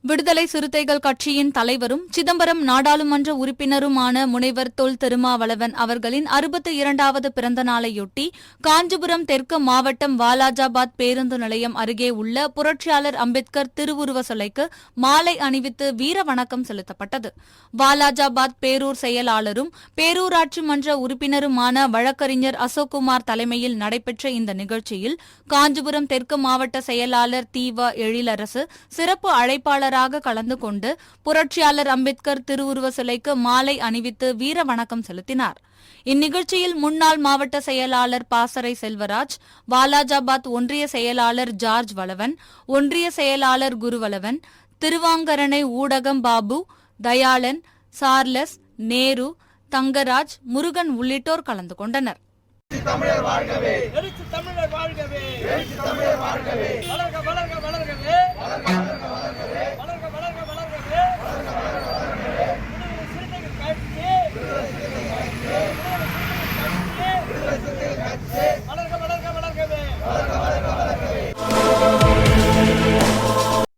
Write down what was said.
விடுதலை சிறுத்தைகள் கட்சியின் தலைவரும் சிதம்பரம் நாடாளுமன்ற உறுப்பினருமான முனைவர் தொல் திருமாவளவன் அவர்களின் 62வது பிறந்த நாளையொட்டி காஞ்சிபுரம் தெற்கு மாவட்டம் வாலாஜாபாத் பேருந்து நிலையம் அருகே உள்ள புரட்சியாளர் அம்பேத்கர் திருவுருவ சிலைக்கு மாலை அணிவித்து வீர வணக்கம் செலுத்தப்பட்டது. வாலாஜாபாத் பேரூர் செயலாளரும் பேரூராட்சி மன்ற உறுப்பினருமான வழக்கறிஞர் அசோக்குமார் தலைமையில் நடைபெற்ற இந்த நிகழ்ச்சியில் காஞ்சிபுரம் தெற்கு மாவட்ட செயலாளர் தீவ எழிலரசு சிறப்பு அழைப்பாளர் கலந்து கொண்டு புரட்சியாளர் அம்பேத்கர் திருவுருவ சிலைக்கு மாலை அணிவித்து வீர வணக்கம் செலுத்தினார். இந்நிகழ்ச்சியில் முன்னாள் மாவட்ட செயலாளர் பாசறை செல்வராஜ், வாலாஜாபாத் ஒன்றிய செயலாளர் ஜார்ஜ் வளவன், ஒன்றிய செயலாளர் குருவளவன், திருவாங்கரணை ஊடகம் பாபு, தயாளன், சார்லஸ், நேரு, தங்கராஜ், முருகன் உள்ளிட்டோர் கலந்து கொண்டனர். தமிழர் வாழ்கவே, தமிழர் வாழ்கவே, வளர்க வளர்க வளர்கவே.